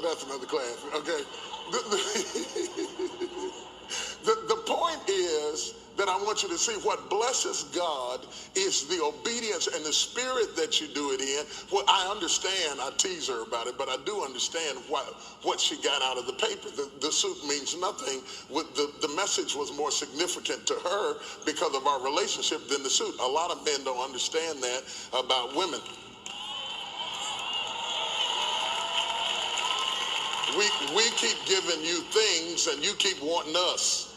but that's another class, okay? The point is that I want you to see what blesses God is the obedience and the spirit that you do it in. Well, I understand, I tease her about it, but I do understand what she got out of the paper. The suit means nothing. The message was more significant to her because of our relationship than the suit. A lot of men don't understand that about women. We keep giving you things and you keep wanting us.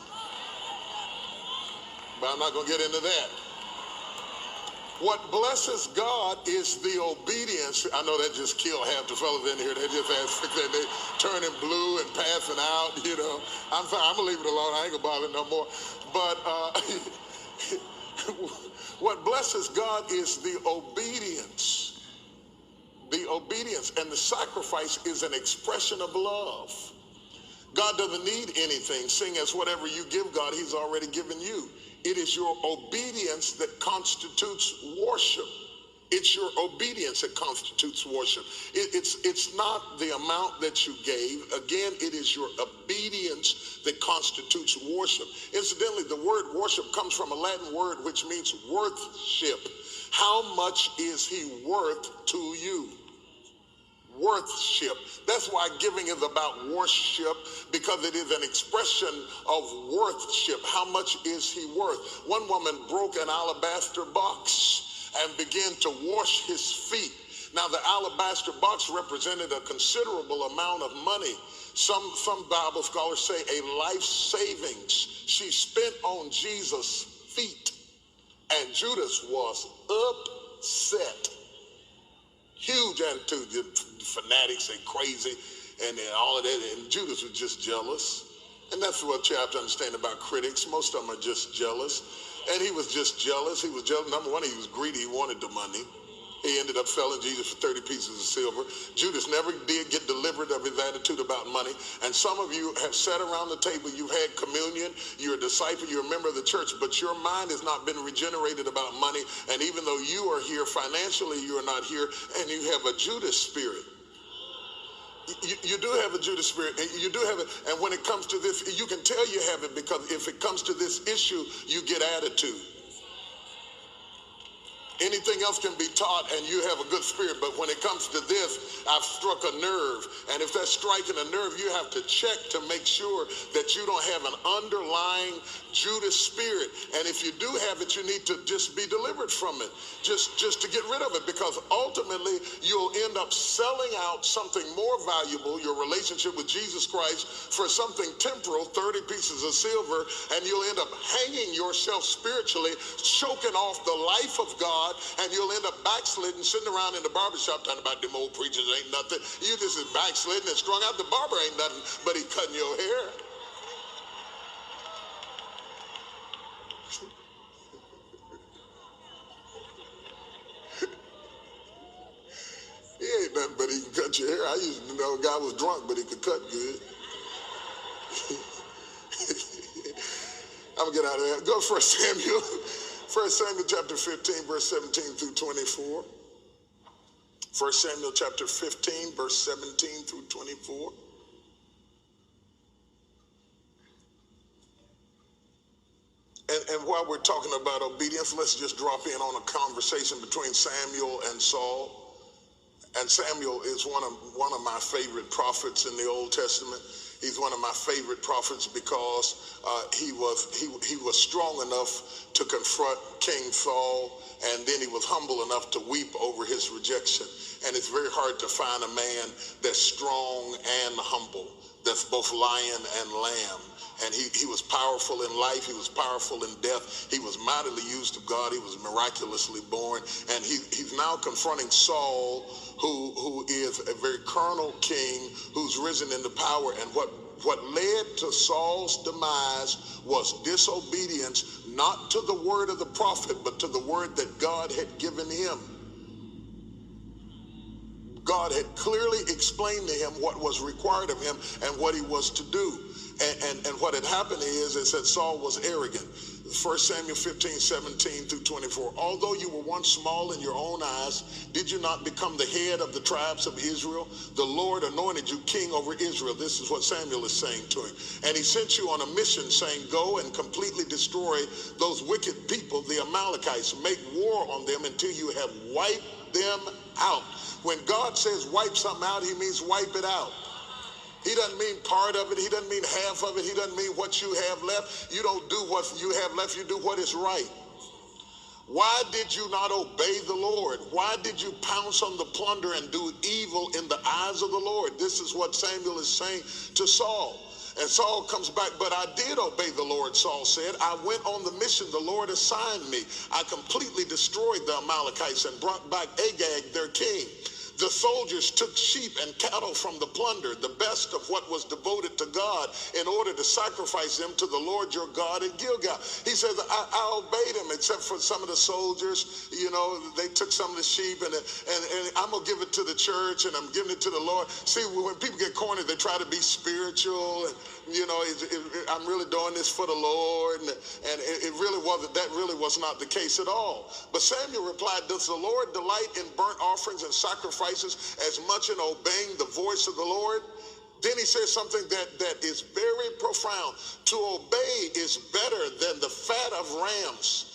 But I'm not going to get into that. What blesses God is the obedience. I know that just killed half the fellas in here. They just they turning blue and passing out, you know. I'm fine. I'm going to leave it alone. I ain't going to bother no more. But what blesses God is the obedience. The obedience and the sacrifice is an expression of love. God doesn't need anything, seeing as whatever you give God, he's already given you. It is your obedience that constitutes worship. It's your obedience that constitutes worship. It's not the amount that you gave. Again, it is your obedience that constitutes worship. Incidentally, the word worship comes from a Latin word which means worthship. How much is he worth to you? Worthship. That's why giving is about worship, because it is an expression of worthship. How much is he worth? One woman broke an alabaster box and began to wash his feet. Now, the alabaster box represented a considerable amount of money. Some Bible scholars say a life savings she spent on Jesus' feet. And Judas was upset. Huge attitude. The fanatics and crazy and all of that. And Judas was just jealous. And that's what you have to understand about critics. Most of them are just jealous. And he was just jealous. He was jealous. Number one, he was greedy. He wanted the money. He ended up selling Jesus for 30 pieces of silver. Judas never did get delivered of his attitude about money. And some of you have sat around the table, you've had communion, you're a disciple, you're a member of the church, but your mind has not been regenerated about money. And even though you are here financially, you are not here, and you have a Judas spirit. You do have a Judas spirit, and you do have it. And when it comes to this, you can tell you have it, because if it comes to this issue, you get attitude. Anything else can be taught and you have a good spirit, but when it comes to this, I've struck a nerve. And if that's striking a nerve, you have to check to make sure that you don't have an underlying Judas spirit. And if you do have it, you need to just be delivered from it, just to get rid of it, because ultimately you'll end up selling out something more valuable, your relationship with Jesus Christ, for something temporal, 30 pieces of silver, and you'll end up hanging yourself spiritually, choking off the life of God. And you'll end up backsliding, sitting around in the barbershop talking about them old preachers ain't nothing. You just is backsliding and strung out. The barber ain't nothing, but he cutting your hair. He ain't nothing, but he can cut your hair. I used to know a guy was drunk, but he could cut good. I'm gonna get out of there. Go to 1 Samuel. 1 Samuel chapter 15, verse 17 through 24. 1 Samuel chapter 15, verse 17 through 24. And while we're talking about obedience, let's just drop in on a conversation between Samuel and Saul. And Samuel is one of my favorite prophets in the Old Testament. He's one of my favorite prophets because he was strong enough to confront King Saul, and then he was humble enough to weep over his rejection. And it's very hard to find a man that's strong and humble, that's both lion and lamb. And he was powerful in life. He was powerful in death. He was mightily used of God. He was miraculously born. And he's now confronting Saul, who is a very carnal king who's risen into power. And what led to Saul's demise was disobedience, not to the word of the prophet, but to the word that God had given him. God had clearly explained to him what was required of him and what he was to do. And what had happened is that Saul was arrogant. 1 Samuel 15:17 through 24. Although you were once small in your own eyes, did you not become the head of the tribes of Israel? The Lord anointed you king over Israel. This is what Samuel is saying to him. And he sent you on a mission saying, go and completely destroy those wicked people, the Amalekites. Make war on them until you have wiped them out. When God says wipe something out, he means wipe it out. He doesn't mean part of it. He doesn't mean half of it. He doesn't mean what you have left. You don't do what you have left. You do what is right. Why did you not obey the Lord? Why did you pounce on the plunder and do evil in the eyes of the Lord? This is what Samuel is saying to Saul. And Saul comes back, but I did obey the Lord, Saul said. I went on the mission the Lord assigned me. I completely destroyed the Amalekites and brought back Agag, their king. The soldiers took sheep and cattle from the plunder, the best of what was devoted to God, in order to sacrifice them to the Lord your God at Gilgal. He says, I obeyed him, except for some of the soldiers. You know, they took some of the sheep, and I'm going to give it to the church, and I'm giving it to the Lord. See, when people get cornered, they try to be spiritual, and, you know, I'm really doing this for the Lord, and it really wasn't. That really was not the case at all. But Samuel replied, does the Lord delight in burnt offerings and sacrifices as much in obeying the voice of the Lord? Then he says something that is very profound. To obey is better than the fat of rams.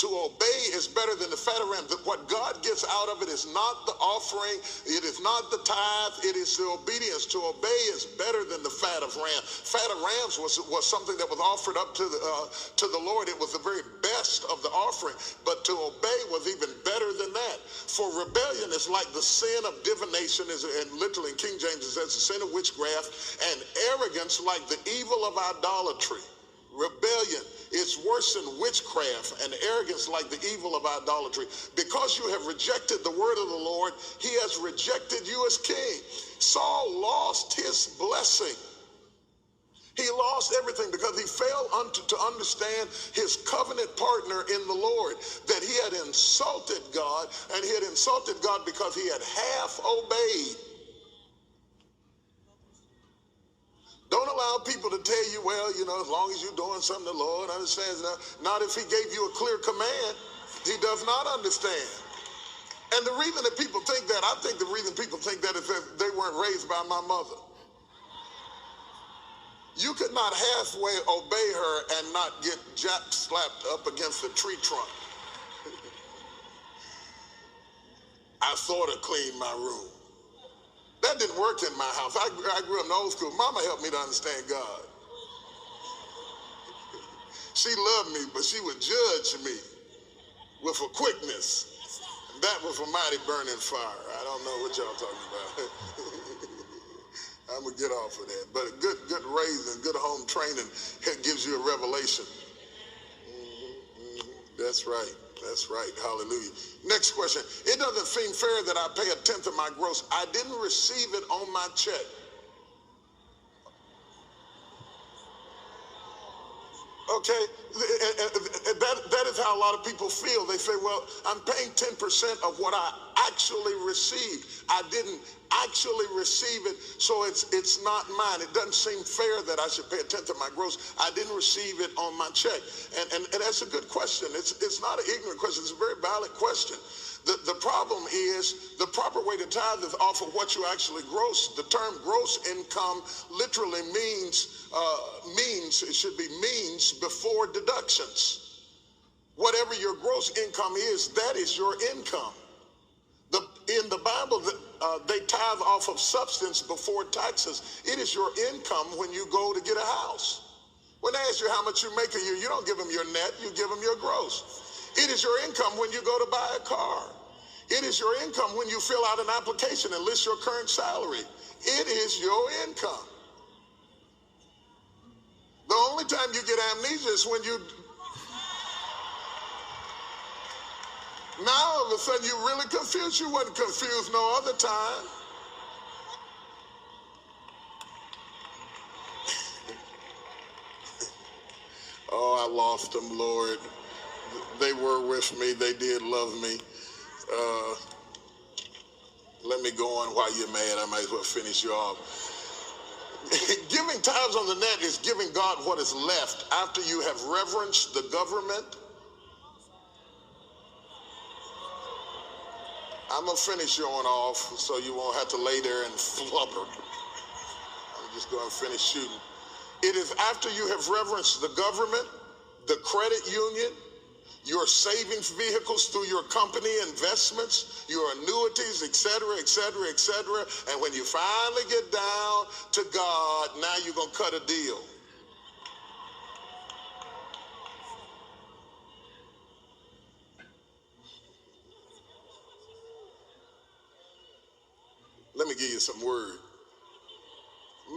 To obey is better than the fat of rams. What God gets out of it is not the offering, it is not the tithe, it is the obedience. To obey is better than the fat of rams. Fat of rams was something that was offered up to the Lord. It was the very best of the offering. But to obey was even better than that. For rebellion is like the sin of divination, and literally in King James it says the sin of witchcraft, and arrogance like the evil of idolatry. Rebellion is worse than witchcraft, and arrogance like the evil of idolatry. Because you have rejected the word of the Lord, he has rejected you as king. Saul lost his blessing. He lost everything because he failed to understand his covenant partner in the Lord, that he had insulted God, and he had insulted God because he had half obeyed. Don't allow people to tell you, well, you know, as long as you're doing something the Lord understands. Not if he gave you a clear command. He does not understand. And the reason that people think that, I think the reason people think that is that they weren't raised by my mother. You could not halfway obey her and not get slapped up against a tree trunk. I sort of cleaned my room. That didn't work in my house. I grew up in the old school. Mama helped me to understand God. She loved me, but she would judge me with a quickness. That was a mighty burning fire. I don't know what y'all talking about. I'm going to get off of that. But good raising, good home training gives you a revelation. That's right. That's right. Hallelujah. Next question. It doesn't seem fair that I pay a tenth of my gross. I didn't receive it on my check. Okay, that is how a lot of people feel. They say, well, I'm paying 10% of what I actually received. I didn't actually receive it, so it's not mine. It doesn't seem fair that I should pay a tenth of my gross. I didn't receive it on my check. And that's a good question. It's not an ignorant question. It's a very valid question. The problem is the proper way to tithe is off of what you actually gross. The term gross income literally means, it should be means before deductions. Whatever your gross income is, that is your income. In the Bible, they tithe off of substance before taxes. It is your income when you go to get a house. When they ask you how much you make a year, you don't give them your net, you give them your gross. It is your income when you go to buy a car. It is your income when you fill out an application and list your current salary. It is your income. The only time you get amnesia is when you... Now all of a sudden you're really confused. You weren't confused no other time. Oh, I lost them, Lord. They were with me. They did love me. Let me go on while you're mad. I might as well finish you off. Giving tithes on the net is giving God what is left after you have reverenced the government. I'm going to finish you on off so you won't have to lay there and flubber. I'm just going to finish shooting. It is after you have reverenced the government, the credit union, your savings vehicles through your company investments, your annuities, etc., etc., etc. And when you finally get down to God, now you're going to cut a deal. Let me give you some word.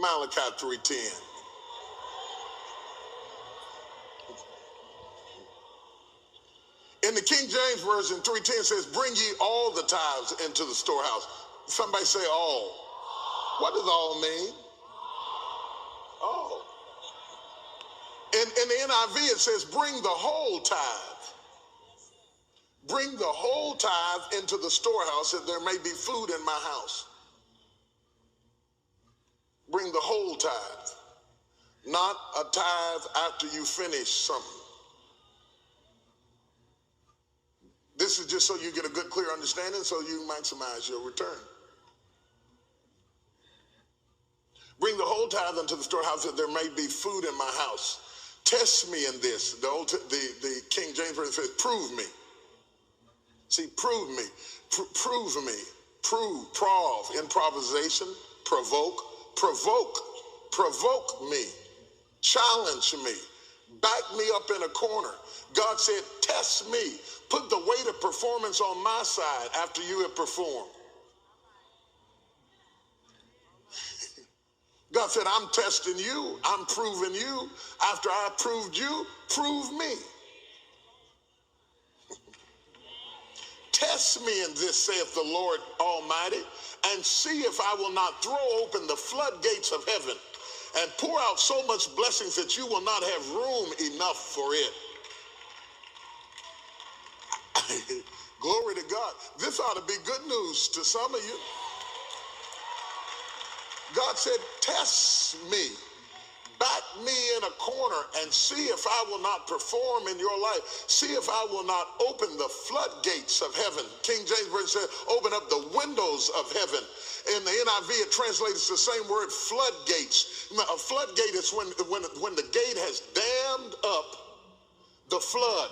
Malachi 3:10. In the King James Version, 3:10 says, bring ye all the tithes into the storehouse. Somebody say all. What does all mean? All. In the NIV, it says, bring the whole tithe. Bring the whole tithe into the storehouse that there may be food in my house. Bring the whole tithe, not a tithe after you finish something. This is just so you get a good, clear understanding so you maximize your return. Bring the whole tithe into the storehouse that there may be food in my house. Test me in this. The King James Version says, prove me. See, prove me. Prove me. Prove, prov, improvisation, provoke me, challenge me, back me up in a corner. God said, test me, put the weight of performance on my side after you have performed. God said, I'm testing you, I'm proving you. After I proved you, prove me. Test me in this, saith the Lord Almighty, and see if I will not throw open the floodgates of heaven and pour out so much blessings that you will not have room enough for it. Glory to God. This ought to be good news to some of you. God said, test me. Back me in a corner and see if I will not perform in your life. See if I will not open the floodgates of heaven. King James Version says, open up the windows of heaven. In the NIV, it translates the same word, floodgates. A floodgate is when the gate has dammed up the flood.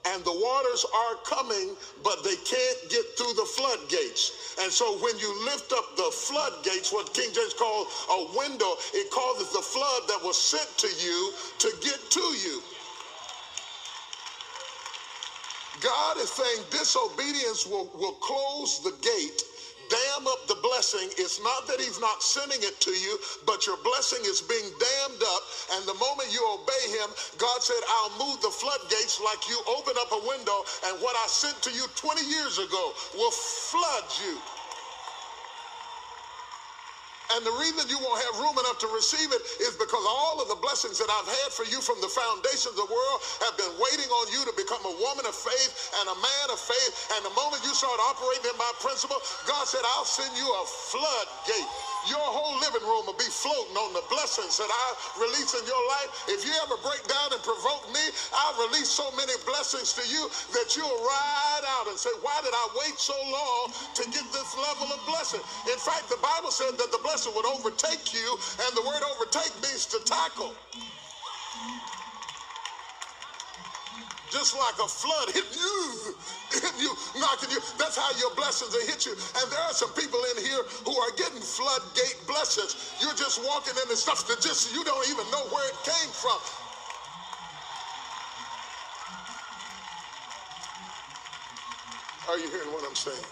And the waters are coming, but they can't get through the floodgates. And so when you lift up the floodgates, what King James calls a window, it causes the flood that was sent to you to get to you. God is saying disobedience will close the gate, dam up the blessing. It's not that he's not sending it to you, but your blessing is being dammed up. And the moment you obey him, God said, I'll move the floodgates like you open up a window, and what I sent to you 20 years ago will flood you. And the reason you won't have room enough to receive it is because all of the blessings that I've had for you from the foundations of the world have been waiting on you to become a woman of faith and a man of faith. And the moment you start operating in my principle, God said, I'll send you a floodgate. Your whole living room will be floating on the blessings that I release in your life. If you ever break down and provoke me, I'll release so many blessings to you that you'll ride out and say, why did I wait so long to get this level of blessing? In fact, the Bible said that the blessing would overtake you, and the word overtake means to tackle. Just like a flood hitting you, knocking you. That's how your blessings will hit you. And there are some people in here who are getting floodgate blessings. You're just walking into stuff that just you don't even know where it came from. Are you hearing what I'm saying?